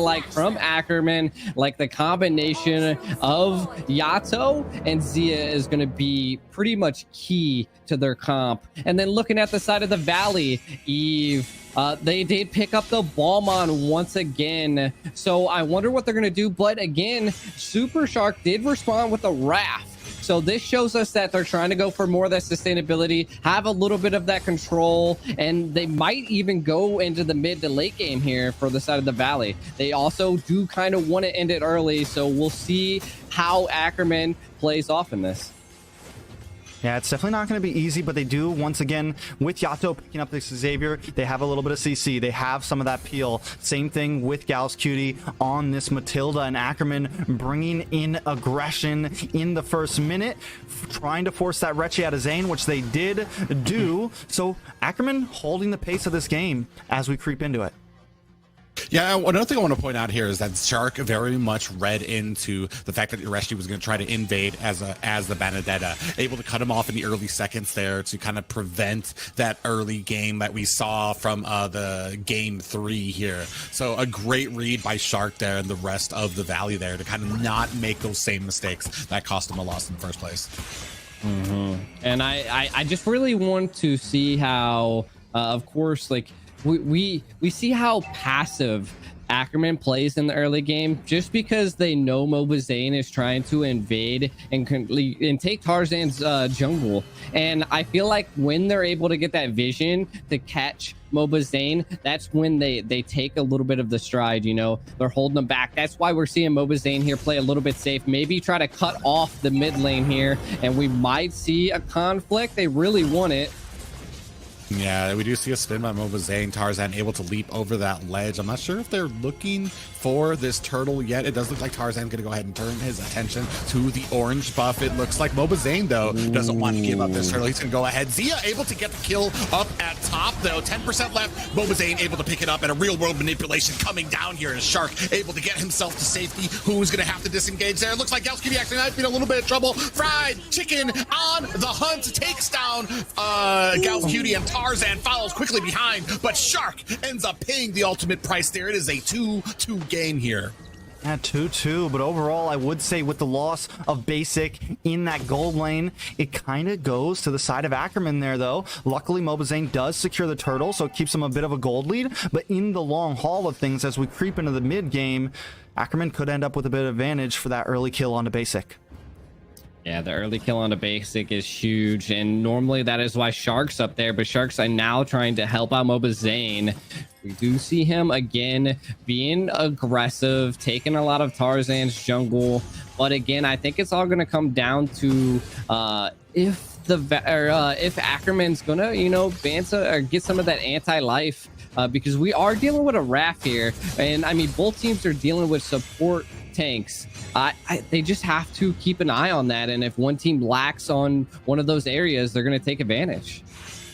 like from Ackerman, like the combination of Yato and Zia is going to be pretty much key to their comp. And then looking at the side of the Valley, Eve, they did pick up the Ballmon once again. So I wonder what they're going to do. But again, Super Shark did respond with a Wrath. So this shows us that they're trying to go for more of that sustainability, have a little bit of that control, and they might even go into the mid to late game here for the side of the Valley. They also do kind of want to end it early, so we'll see how Ackerman plays off in this. Yeah, it's definitely not going to be easy, but they do, once again, with Yato picking up this Xavier, they have a little bit of CC. They have some of that peel. Same thing with Gals Cutie on this Matilda, and Ackerman bringing in aggression in the first minute, trying to force that Retchie out of Zane, which they did do. So Ackerman holding the pace of this game as we creep into it. Yeah, another thing I want to point out here is that Shark very much read into the fact that Ireshi was going to try to invade as the Benedetta, able to cut him off in the early seconds there to kind of prevent that early game that we saw from the game 3 here. So a great read by Shark there and the rest of the Valley there to kind of not make those same mistakes that cost him a loss in the first place. And I just really want to see how, of course, like, we see how passive Ackerman plays in the early game, just because they know Mobazane is trying to invade and take Tarzan's jungle. And I feel like when they're able to get that vision to catch Mobazane, that's when they take a little bit of the stride. You know, they're holding them back. That's why we're seeing Mobazane here play a little bit safe, maybe try to cut off the mid lane here, and we might see a conflict. They really want it. Yeah, we do see a spin by Mobazane. Tarzan able to leap over that ledge. I'm not sure if they're looking for this turtle yet. It does look like Tarzan going to go ahead and turn his attention to the orange buff. It looks like Mobazane, though, doesn't want to give up this turtle. He's going to go ahead. Zia able to get the kill up at top, though. 10% left. Mobazane able to pick it up, and a real-world manipulation coming down here as Shark able to get himself to safety. Who's going to have to disengage there? It looks like Gals Cutie actually might be in a little bit of trouble. Fried Chicken on the hunt takes down Gals Cutie, and Tarzan follows quickly behind, but Shark ends up paying the ultimate price there. It is a 2-2 game here. At 2-2, but overall, I would say with the loss of Basic in that gold lane, it kind of goes to the side of Ackerman there, though. Luckily, Mobazane does secure the turtle, so it keeps him a bit of a gold lead, but in the long haul of things, as we creep into the mid game, Ackerman could end up with a bit of advantage for that early kill onto Basic. Yeah, the early kill on the Basic is huge, and normally that is why Shark's up there, but Shark's are now trying to help out Mobazane. We do see him again being aggressive, taking a lot of Tarzan's jungle, but again, I think it's all going to come down to if Ackerman's gonna, you know, ban or get some of that anti-life, because we are dealing with a Wrath here, and I mean both teams are dealing with support tanks. They just have to keep an eye on that, and if one team lacks on one of those areas, they're going to take advantage.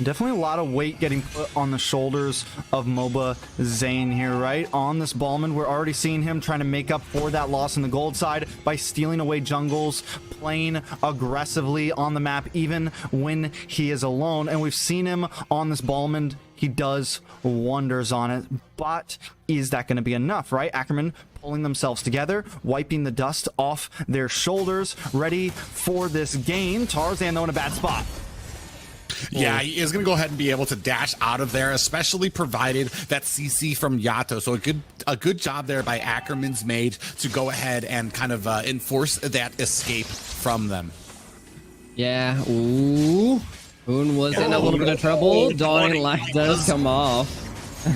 Definitely a lot of weight getting put on the shoulders of Mobazane here, right? On this Ballman, we're already seeing him trying to make up for that loss in the gold side by stealing away jungles, playing aggressively on the map, even when he is alone. And we've seen him on this Ballman. He does wonders on it, but is that going to be enough, right? Ackerman pulling themselves together, wiping the dust off their shoulders, ready for this game. Tarzan, though, in a bad spot. Yeah, he is going to go ahead and be able to dash out of there, especially provided that CC from Yato. So a good job there by Ackerman's mage to go ahead and kind of enforce that escape from them. Yeah, ooh. Hoon was in a little bit of trouble. Dawning Light does come off.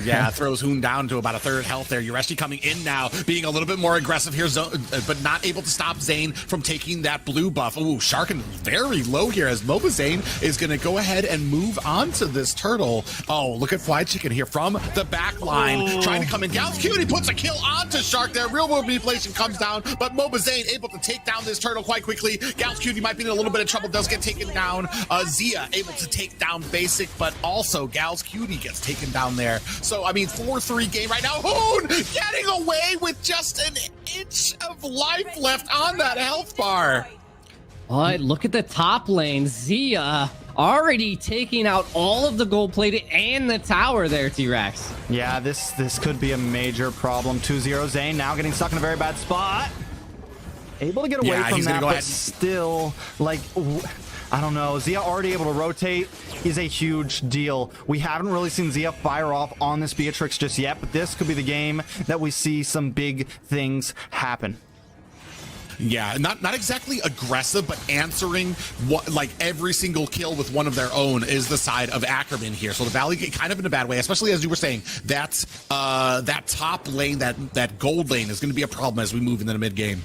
Yeah, throws Hoon down to about a third health there. Yureshi coming in now, being a little bit more aggressive here, but not able to stop Zane from taking that blue buff. Ooh, Sharkin very low here as Mobazane is going to go ahead and move on to this turtle. Oh, look at Fly Chicken here from the back line, trying to come in. Gals Cutie puts a kill onto Shark there. Real world manipulation comes down, but Mobazane able to take down this turtle quite quickly. Gals Cutie might be in a little bit of trouble, does get taken down. Zia able to take down Basic, but also Gals Cutie gets taken down there. So, I mean, 4-3 game right now. Hoon getting away with just an inch of life left on that health bar. But look at the top lane. Zia already taking out all of the gold plated and the tower there, T-Rex. Yeah, this could be a major problem. 2-0 Zane now getting stuck in a very bad spot. Able to get away from that, but still, like, I don't know. Zia already able to rotate is a huge deal. We haven't really seen Zia fire off on this Beatrix just yet, but this could be the game that we see some big things happen. Yeah, not exactly aggressive, but answering what, like, every single kill with one of their own is the side of Ackerman here. So the Valley get kind of in a bad way, especially as you were saying, that top lane, that gold lane is going to be a problem as we move into the mid game.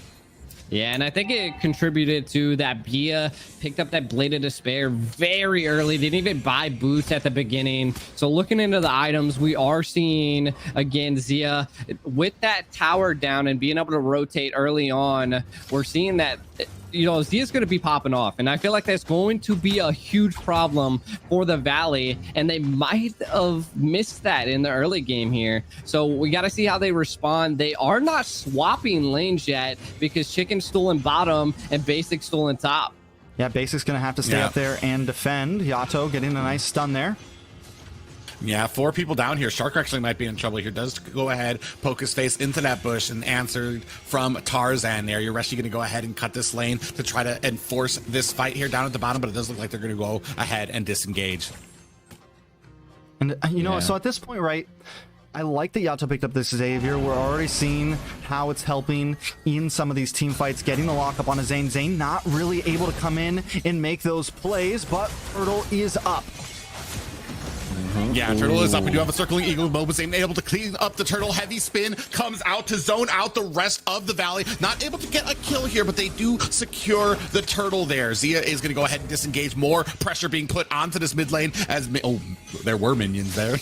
Yeah, and I think it contributed to that Bia picked up that Blade of Despair very early. Didn't even buy boots at the beginning. So looking into the items, we are seeing, again, Zia with that tower down and being able to rotate early on. We're seeing that, you know, Zia's going to be popping off. And I feel like that's going to be a huge problem for the Valley. And they might have missed that in the early game here. So we got to see how they respond. They are not swapping lanes yet because Chicken's still in bottom and Basic's still in top. Yeah, Basic's going to have to stay up there and defend. Yato getting a nice stun there. Yeah, 4 people down here. Shark actually might be in trouble here. Does go ahead, poke his face into that bush, and answered from Tarzan there. You're actually going to go ahead and cut this lane to try to enforce this fight here down at the bottom, but it does look like they're going to go ahead and disengage. And, you know, so at this point, right, I like that Yato picked up this Xavier. We're already seeing how it's helping in some of these team fights, getting the lockup on a Zane. Zane not really able to come in and make those plays, but Turtle is up. Yeah, Turtle is up. We do have a circling eagle. Mobazane able to clean up the Turtle. Heavy spin comes out to zone out the rest of the Valley. Not able to get a kill here, but they do secure the Turtle there. Zia is going to go ahead and disengage. More pressure being put onto this mid lane as there were minions there.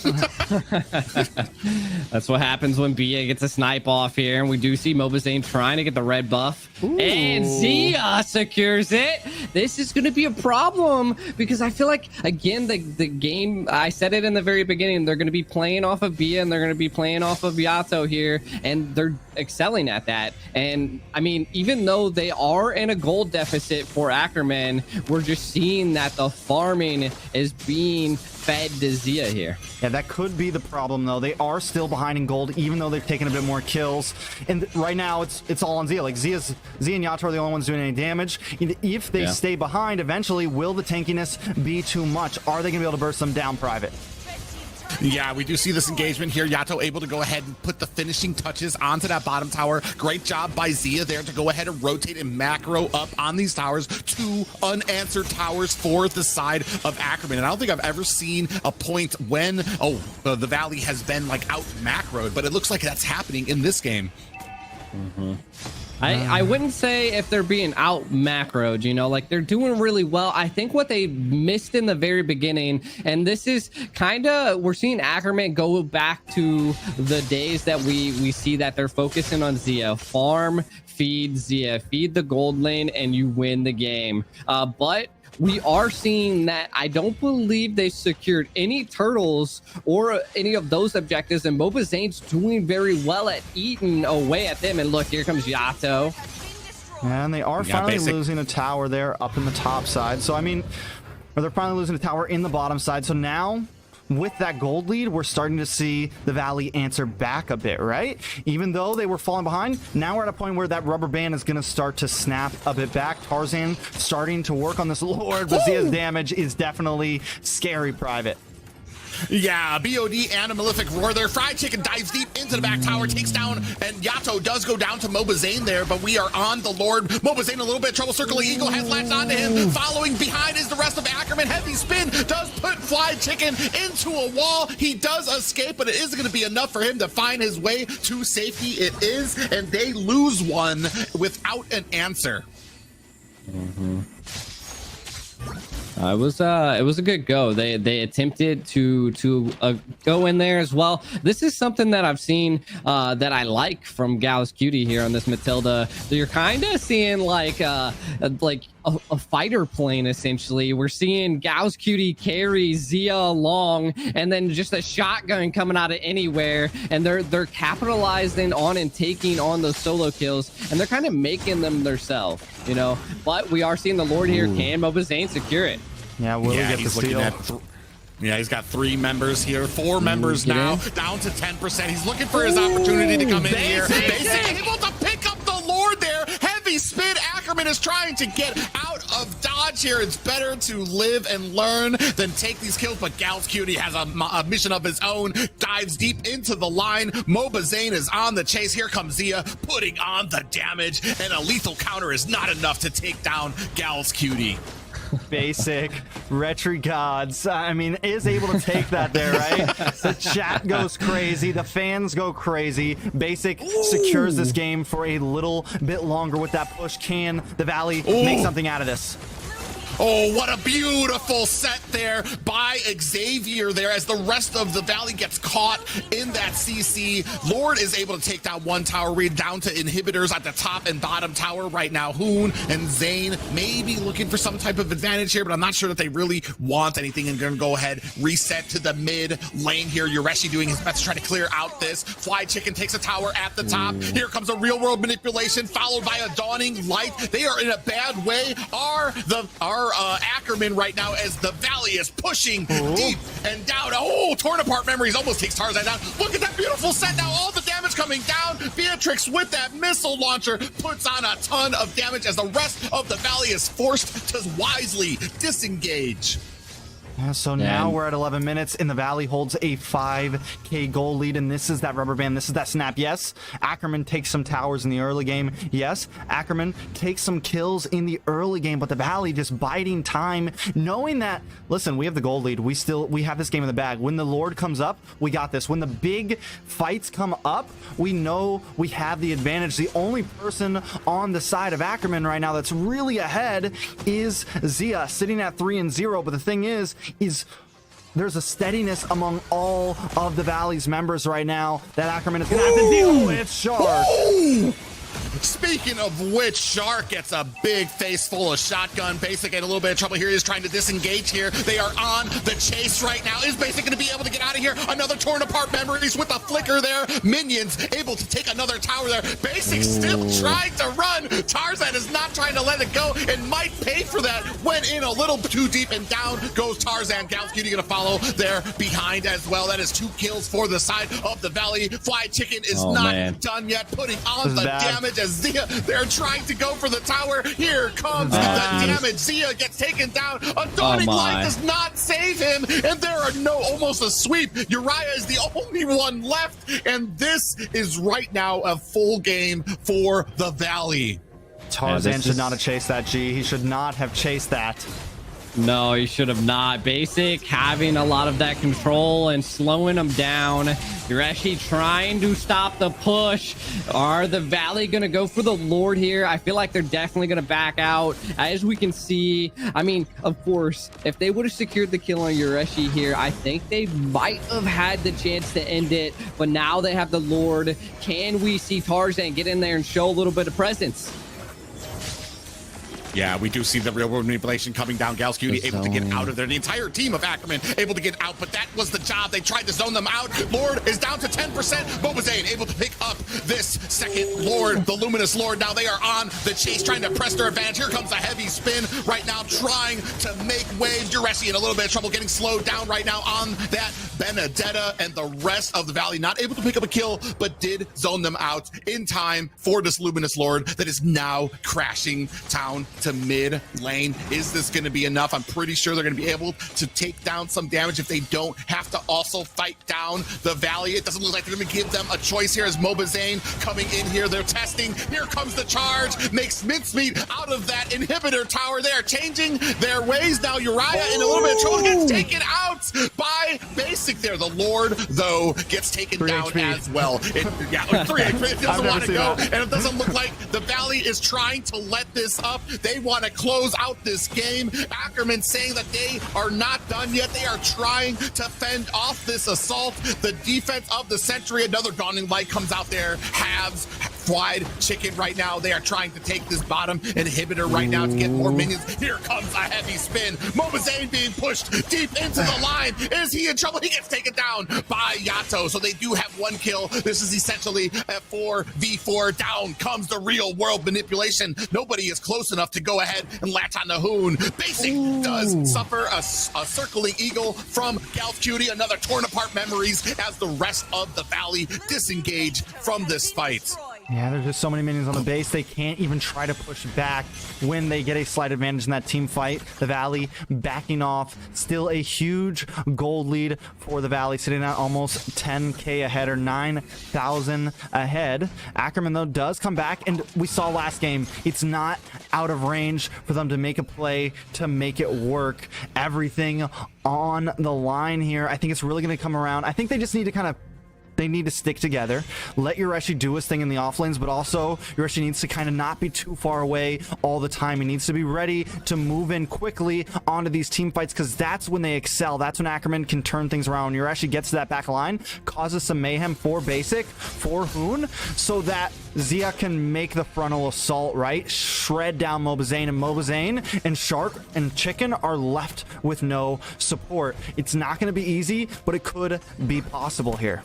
That's what happens when Bia gets a snipe off here, and we do see Mobazane trying to get the red buff. Ooh. And Zia secures it. This is going to be a problem because I feel like, again, the game, I said it in the very beginning, they're going to be playing off of Bia and they're going to be playing off of Yato here, and they're excelling at that. And I mean, even though they are in a gold deficit for Ackerman, we're just seeing that the farming is being fed to Zia here. Yeah, that could be the problem, though. They are still behind in gold, even though they've taken a bit more kills. And right now, it's all on Zia. Like, Zia and Yato are the only ones doing any damage. If they stay behind, eventually, will the tankiness be too much? Are they going to be able to burst them down private? Yeah, we do see this engagement here. Yato able to go ahead and put the finishing touches onto that bottom tower. Great job by Zia there to go ahead and rotate and macro up on these towers. 2 unanswered towers for the side of Ackerman. And I don't think I've ever seen a point when, the Valley has been, like, out macroed, but it looks like that's happening in this game. I wouldn't say if they're being out macroed, you know, like, they're doing really well. I think what they missed in the very beginning, and this is kind of, we're seeing Ackerman go back to the days that we see that they're focusing on Zia. Farm, feed Zia, feed the gold lane, and you win the game. But we are seeing that I don't believe they secured any turtles or any of those objectives, and Mobazane's doing very well at eating away at them. And look, here comes Yato. And they are finally losing a tower there up in the top side. So, I mean, they're finally losing a tower in the bottom side. So now, with that gold lead, we're starting to see the Valley answer back a bit, right? Even though they were falling behind, now we're at a point where that rubber band is going to start to snap a bit back. Tarzan starting to work on this Lord, but Zia's damage is definitely scary private. Yeah, BOD and a Malefic Roar there. Fried Chicken dives deep into the back tower, takes down, and Yato does go down to Mobazane there, but we are on the Lord. Mobazane a little bit of trouble. Circling Eagle has latched onto him. Following behind is the rest of Ackerman. Heavy spin does put Fried Chicken into a wall. He does escape, but it isn't going to be enough for him to find his way to safety. It is, and they lose one without an answer. It was a good go. They attempted to go in there as well. This is something that I've seen that I like from Gauss Cutie here on this Matilda. You're kind of seeing like a fighter plane, essentially. We're seeing Gauss Cutie carry Zia along, and then just a shotgun coming out of anywhere, and they're capitalizing on and taking on those solo kills, and they're kind of making them themselves, you know. But we are seeing the Lord here. Can Mobazane secure it? Yeah, will he get the steal? Yeah, he's got 3 members here, 4 members now, down to 10%. He's looking for his opportunity to come in here. Basic able to pick up the Lord there. Heavy spin. Ackerman is trying to get out of dodge here. It's better to live and learn than take these kills, but Gals Cutie has a mission of his own, dives deep into the line. Mobazane is on the chase. Here comes Zia putting on the damage, and a lethal counter is not enough to take down Gals Cutie. Basic retri gods, I mean, is able to take that there, right? The chat goes crazy, the fans go crazy. Basic secures this game for a little bit longer with that push. Can the Valley make something out of this? Oh, what a beautiful set there by Xavier there as the rest of the Valley gets caught in that CC. Lord is able to take down one tower, read down to inhibitors at the top and bottom tower right now. Hoon and Zane may be looking for some type of advantage here, but I'm not sure that they really want anything, and gonna go ahead, reset to the mid lane here. Yureshi doing his best to try to clear out this. Fly Chicken takes a tower at the top. Here comes a real world manipulation followed by a dawning light. They are in a bad way. Our Ackerman right now as the Valley is pushing deep and down. Oh, torn apart memories almost takes Tarzan down. Look at that beautiful set now. All the damage coming down. Beatrix with that missile launcher puts on a ton of damage as the rest of the Valley is forced to wisely disengage. Yeah, so now we're at 11 minutes, and the Valley holds a 5K goal lead, and this is that rubber band. This is that snap. Yes, Ackerman takes some towers in the early game. Yes, Ackerman takes some kills in the early game, but the Valley just biding time, knowing that, listen, we have the goal lead. We have this game in the bag. When the Lord comes up, we got this. When the big fights come up, we know we have the advantage. The only person on the side of Ackerman right now that's really ahead is Zia, sitting at 3-0, but the thing is there's a steadiness among all of the Valley's members right now that Ackerman is going to have to deal with. Shark. Speaking of which, Shark gets a big face full of shotgun. Basic in a little bit of trouble here. He's trying to disengage here. They are on the chase right now. Is Basic going to be able to get out of here? Another torn apart memories with a flicker there. Minions able to take another tower there. Basic still trying to run. Tarzan is not trying to let it go and might pay for that. Went in a little too deep and down goes Tarzan. Gals Cutie going to follow there behind as well. That is 2 kills for the side of the Valley. Fly Chicken is not done yet, putting on the damage as Zia, they're trying to go for the tower. Here comes the damage. Zia gets taken down. A dawning light does not save him, and there are almost a sweep. Uriah is the only one left, and this is right now a full game for the Valley. Tarzan should not have chased that, G. He should not have chased that. No, he should have not. Basic having a lot of that control and slowing them down. You're actually trying to stop the push. Are the Valley going to go for the Lord here? I feel like they're definitely going to back out. As we can see, I mean, of course, if they would have secured the kill on Yureshi here, I think they might have had the chance to end it. But now they have the Lord. Can we see Tarzan get in there and show a little bit of presence? Yeah, we do see the real world manipulation coming down. Gals Cutie able to get out of there. The entire team of Ackerman able to get out, but that was the job. They tried to zone them out. Lord is down to 10%. Mobazane able to pick up this second Lord, the Luminous Lord. Now they are on the chase, trying to press their advantage. Here comes a heavy spin right now, trying to make waves. Yureshi in a little bit of trouble, getting slowed down right now on that Benedetta, and the rest of the Valley not able to pick up a kill, but did zone them out in time for this Luminous Lord that is now crashing down to mid lane. Is this going to be enough? I'm pretty sure they're going to be able to take down some damage if they don't have to also fight down the Valley. It doesn't look like they're going to give them a choice here as Mobazane coming in here. They're testing. Here comes the charge. Makes mincemeat out of that inhibitor tower. They are changing their ways now. Uriah in a little bit of trouble gets taken out by Basic there. The Lord, though, gets taken down HP as well. 3 HP. It doesn't want to go, and it doesn't look like the Valley is trying to let this up. They want to close out this game. Ackerman saying that they are not done yet. They are trying to fend off this assault. The defense of the Sentry, another Dawning Light comes out there. Halves, Fried Chicken right now. They are trying to take this bottom inhibitor right now to get more minions. Here comes a heavy spin. Mobazane being pushed deep into the line. Is he in trouble? He gets taken down by Yato. So they do have one kill. This is essentially a 4v4. Down comes the real world manipulation. Nobody is close enough to go ahead and latch on the Hoon. Basic does suffer a circling eagle from Galf Cutie. Another torn apart memories as the rest of the Valley disengage from this fight. Yeah, there's just so many minions on the base. They can't even try to push back when they get a slight advantage in that team fight. The Valley backing off. Still a huge gold lead for the Valley, sitting at almost 10k ahead, or 9,000 ahead. Ackerman, though, does come back, and we saw last game, it's not out of range for them to make a play to make it work. Everything on the line here. I think it's really going to come around. I think they just need to they need to stick together, let Yureshi do his thing in the off lanes, but also Yureshi needs to kind of not be too far away all the time. He needs to be ready to move in quickly onto these team fights, because that's when they excel. That's when Ackerman can turn things around. Yureshi gets to that back line, causes some mayhem for Basic, for Hoon, so that Zia can make the frontal assault, right? Shred down Mobazane, and Mobazane and Shark and Chicken are left with no support. It's not going to be easy, but it could be possible here.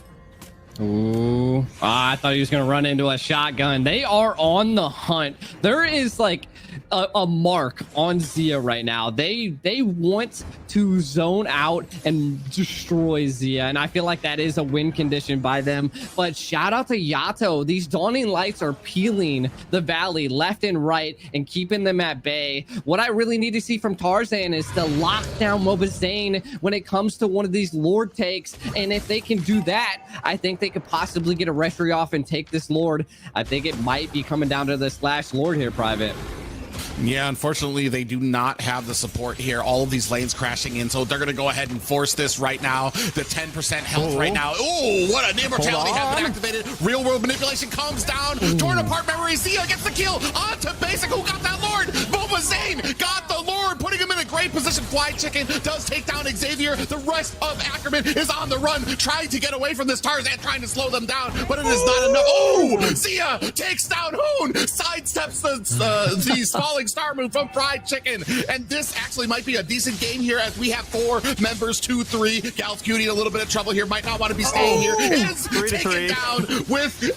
Ooh, I thought he was gonna run into a shotgun. They are on the hunt. There is like a mark on Zia right now. They want to zone out and destroy Zia, and I feel like that is a win condition by them. But shout out to Yato. These Dawning Lights are peeling the Valley left and right and keeping them at bay. What I really need to see from Tarzan is to lock down Mobazane when it comes to one of these Lord takes, and if they can do that, I think they could possibly get a referee off and take this Lord. I think it might be coming down to this last Lord here, Private. Yeah, unfortunately, they do not have the support here. All of these lanes crashing in, so they're going to go ahead and force this right now. The 10% health right now. Oh, what an immortality has been activated. Real world manipulation comes down. Torn apart memory. Zia gets the kill. On to Basic. Who got that Lord? Boba Zane got the Lord, putting him in a great position. Fly Chicken does take down Xavier. The rest of Ackerman is on the run, trying to get away from this Tarzan, trying to slow them down, but it is not enough. Oh, Zia takes down Hoon, sidesteps the falling star move from Fried Chicken, and this actually might be a decent game here, as we have 4 members, 2-3. Galf Cutie in a little bit of trouble here, might not want to be staying here. Is taken down with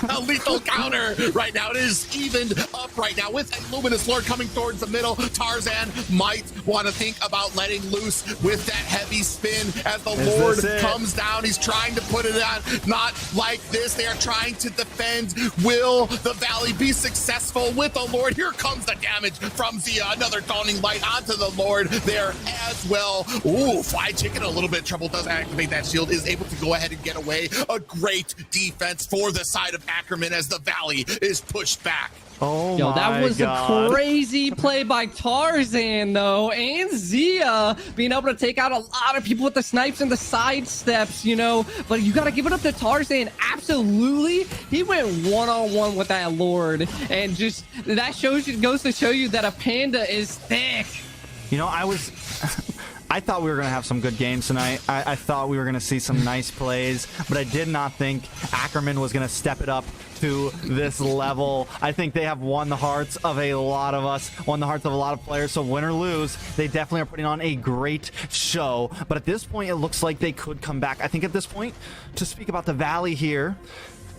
a lethal counter right now. It is evened up right now with a Luminous Lord coming towards the middle. Tarzan might want to think about letting loose with that heavy spin as the Lord comes down. He's trying to put it on. Not like this. They are trying to defend. Will the Valley be successful with the Lord? Here comes the damage from Zia. Another Dawning Light onto the Lord there as well. Ooh, Fly Chicken a little bit of trouble, does activate that shield, is able to go ahead and get away. A great defense for the side of Ackerman as the Valley is pushed back. Oh, yo, that was God. a crazy play by Tarzan, though, and Zia being able to take out a lot of people with the snipes and the side steps, you know. But you got to give it up to Tarzan. Absolutely, he went one-on-one with that Lord, and just that goes to show you that a panda is thick. You know, I thought we were going to have some good games tonight. I thought we were going to see some nice plays, but I did not think Ackerman was going to step it up to this level. I think they have won the hearts of a lot of us, won the hearts of a lot of players. So win or lose, they definitely are putting on a great show. But at this point, it looks like they could come back. I think at this point, to speak about the Valley here,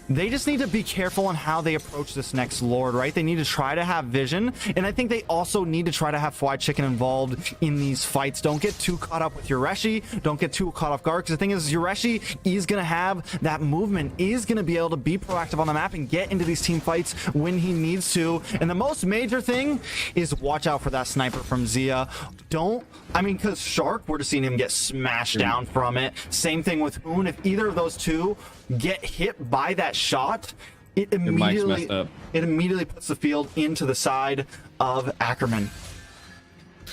they just need to be careful on how they approach this next Lord, right? They need to try to have vision, and I think they also need to try to have Fly Chicken involved in these fights. Don't get too caught up with Yureshi. Don't get too caught off guard, because the thing is, Yureshi is going to have that movement, is going to be able to be proactive on the map and get into these team fights when he needs to. And the most major thing is watch out for that sniper from Zia. Because Shark, we're just seeing him get smashed down from it. Same thing with Hoon. If either of those two get hit by that shot, it immediately puts the field into the side of Ackerman.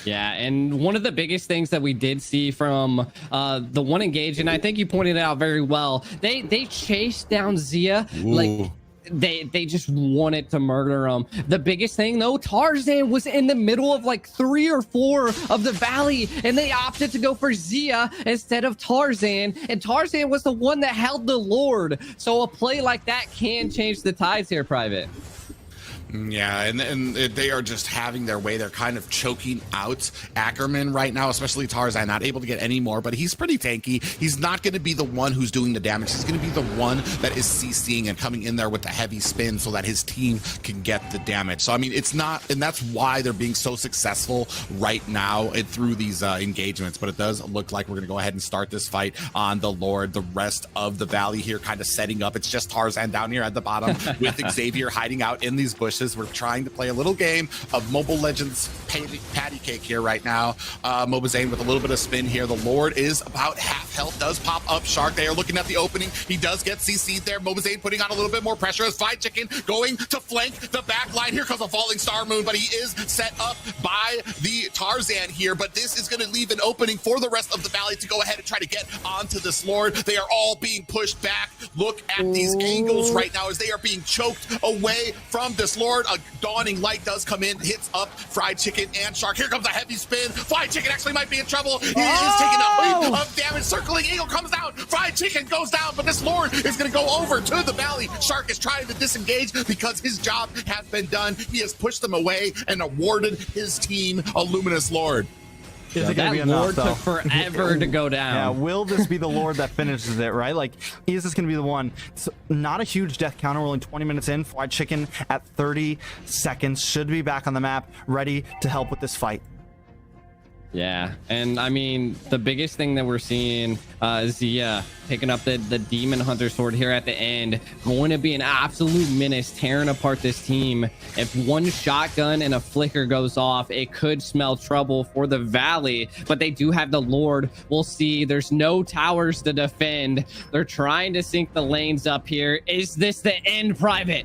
Yeah, and one of the biggest things that we did see from the one engage, and I think you pointed it out very well, they chased down Zia. Ooh. they just wanted to murder him. The biggest thing though, Tarzan was in the middle of like 3 or 4 of the valley, and they opted to go for Zia instead of Tarzan, and Tarzan was the one that held the Lord. So a play like that can change the tides here, Private. Yeah, and they are just having their way. They're kind of choking out Ackerman right now, especially Tarzan, not able to get any more, but he's pretty tanky. He's not going to be the one who's doing the damage. He's going to be the one that is CCing and coming in there with the heavy spin so that his team can get the damage. So, I mean, it's not, and that's why they're being so successful right now through these engagements, but it does look like we're going to go ahead and start this fight on the Lord. The rest of the valley here kind of setting up. It's just Tarzan down here at the bottom with Xavier hiding out in these bushes. We're trying to play a little game of Mobile Legends patty cake here right now. Moba Zane with a little bit of spin here. The Lord is about half health, does pop up. Shark, they are looking at the opening. He does get CC'd there. Moba Zane putting on a little bit more pressure as Fried Chicken going to flank the back line. Here comes a falling star moon, but he is set up by the Tarzan here. But this is going to leave an opening for the rest of the valley to go ahead and try to get onto this Lord. They are all being pushed back. Look at these angles right now as they are being choked away from this Lord. A dawning light does come in, hits up Fried Chicken and Shark. Here comes a heavy spin. Fried Chicken actually might be in trouble. He is taking a leap of damage. Circling Eagle comes down. Fried Chicken goes down, but this Lord is going to go over to the valley. Shark is trying to disengage because his job has been done. He has pushed them away and awarded his team a Luminous Lord. Is it that going to be enough, Lord though? took forever to go down. Yeah, will this be the Lord that finishes it, right? Like, is this going to be the one? It's not a huge death counter. We're only 20 minutes in. Fried Chicken at 30 seconds. Should be back on the map, ready to help with this fight. Yeah, and I mean, the biggest thing that we're seeing, Zia picking up the Demon Hunter sword here at the end, going to be an absolute menace, tearing apart this team. If one shotgun and a flicker goes off, it could smell trouble for the Valley, but they do have the Lord. We'll see. There's no towers to defend. They're trying to sync the lanes up here. Is this the end, Private?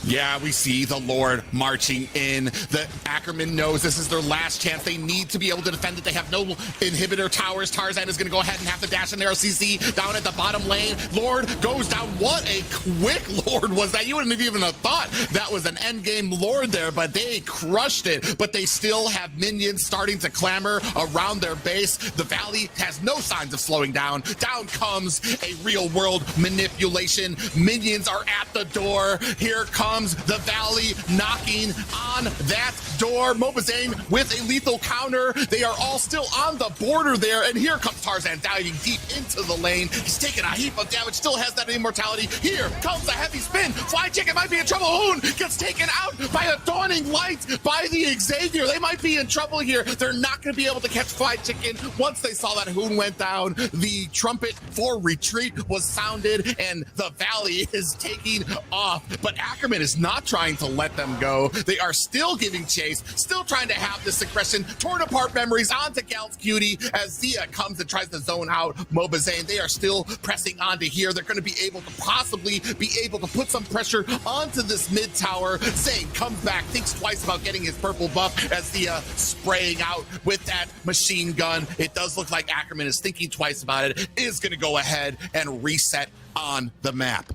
Yeah, we see the Lord marching in. The Ackerman knows this is their last chance. They need to be able to defend it. They have no inhibitor towers. Tarzan is going to go ahead and have to dash in there. CC down at the bottom lane. Lord goes down. What a quick Lord was that. You wouldn't have even have thought that was an end game Lord there, but they crushed it. But they still have minions starting to clamor around their base. The Valley has no signs of slowing down. Down comes a real world manipulation. Minions are at the door. Here comes the Valley knocking on that door. Moba Zane with a lethal counter. They are all still on the border there, and here comes Tarzan diving deep into the lane. He's taking a heap of damage, still has that immortality. Here comes a heavy spin. Fly Chicken might be in trouble. Hoon gets taken out by a dawning light by the Xavier. They might be in trouble here. They're not going to be able to catch Fly Chicken. Once they saw that Hoon went down, the trumpet for retreat was sounded, and the Valley is taking off. But Ackerman is not trying to let them go. They are still giving chase, still trying to have this aggression, torn apart memories onto Gal's Cutie as Zia comes and tries to zone out Moba Zane. They are still pressing onto here. They're going to be able to possibly be able to put some pressure onto this mid tower. Zane comes back, thinks twice about getting his purple buff as Zia spraying out with that machine gun. It does look like Ackerman is thinking twice about it, is going to go ahead and reset on the map.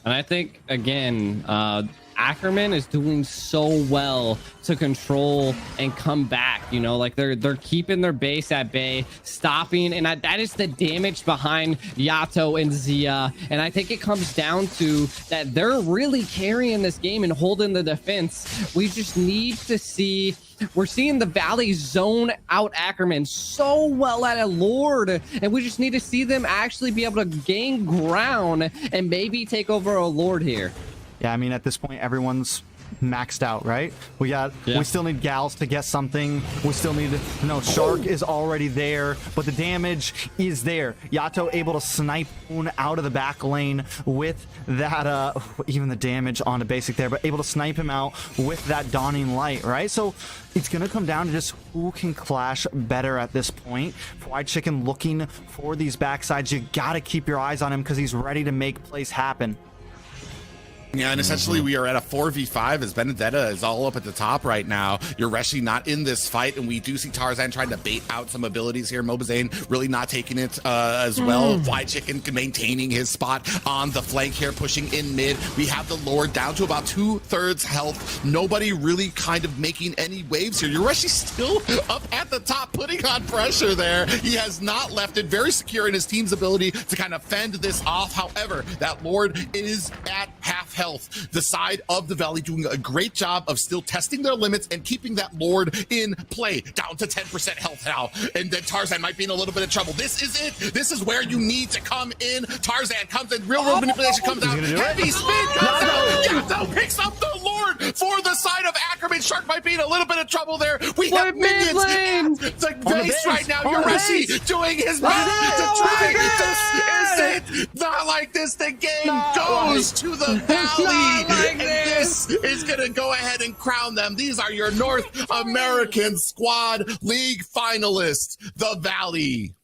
And I think, again, Ackerman is doing so well to control and come back. You know, like they're keeping their base at bay, stopping, and that is the damage behind Yato and Zia. And I think it comes down to that they're really carrying this game and holding the defense. We just need to see. We're seeing the Valley zone out Ackerman so well at a Lord, and we just need to see them actually be able to gain ground and maybe take over a Lord here. Yeah, I mean, at this point, everyone's maxed out, right? We still need Gals to get something. We still need, Shark is already there, but the damage is there. Yato able to snipe Hoon out of the back lane with that, even the damage on the basic there, but able to snipe him out with that dawning light, right? So it's going to come down to just who can clash better at this point. Fried Chicken looking for these backsides. You got to keep your eyes on him because he's ready to make plays happen. Yeah, and essentially we are at a 4v5 as Benedetta is all up at the top right now. Yoreshi not in this fight, and we do see Tarzan trying to bait out some abilities here. Mobazane really not taking it as well. Fly Chicken maintaining his spot on the flank here, pushing in mid. We have the Lord down to about 2/3 health. Nobody really kind of making any waves here. Yoreshi still up at the top, putting on pressure there. He has not left it. Very secure in his team's ability to kind of fend this off. However, that Lord is at half health. The side of the Valley doing a great job of still testing their limits and keeping that Lord in play, down to 10% health now. And then Tarzan might be in a little bit of trouble. This is it. This is where you need to come in. Tarzan comes in, real world manipulation comes out, heavy spin comes out. Yato picks up the Lord for the side of Ackerman. Shark might be in a little bit of trouble there. We have minions at the base right now. Yoreshi doing his best to try. This is it. Not like this. The game goes to the Valley. And this is going to go ahead and crown them. These are your North American Squad League finalists, the Valley.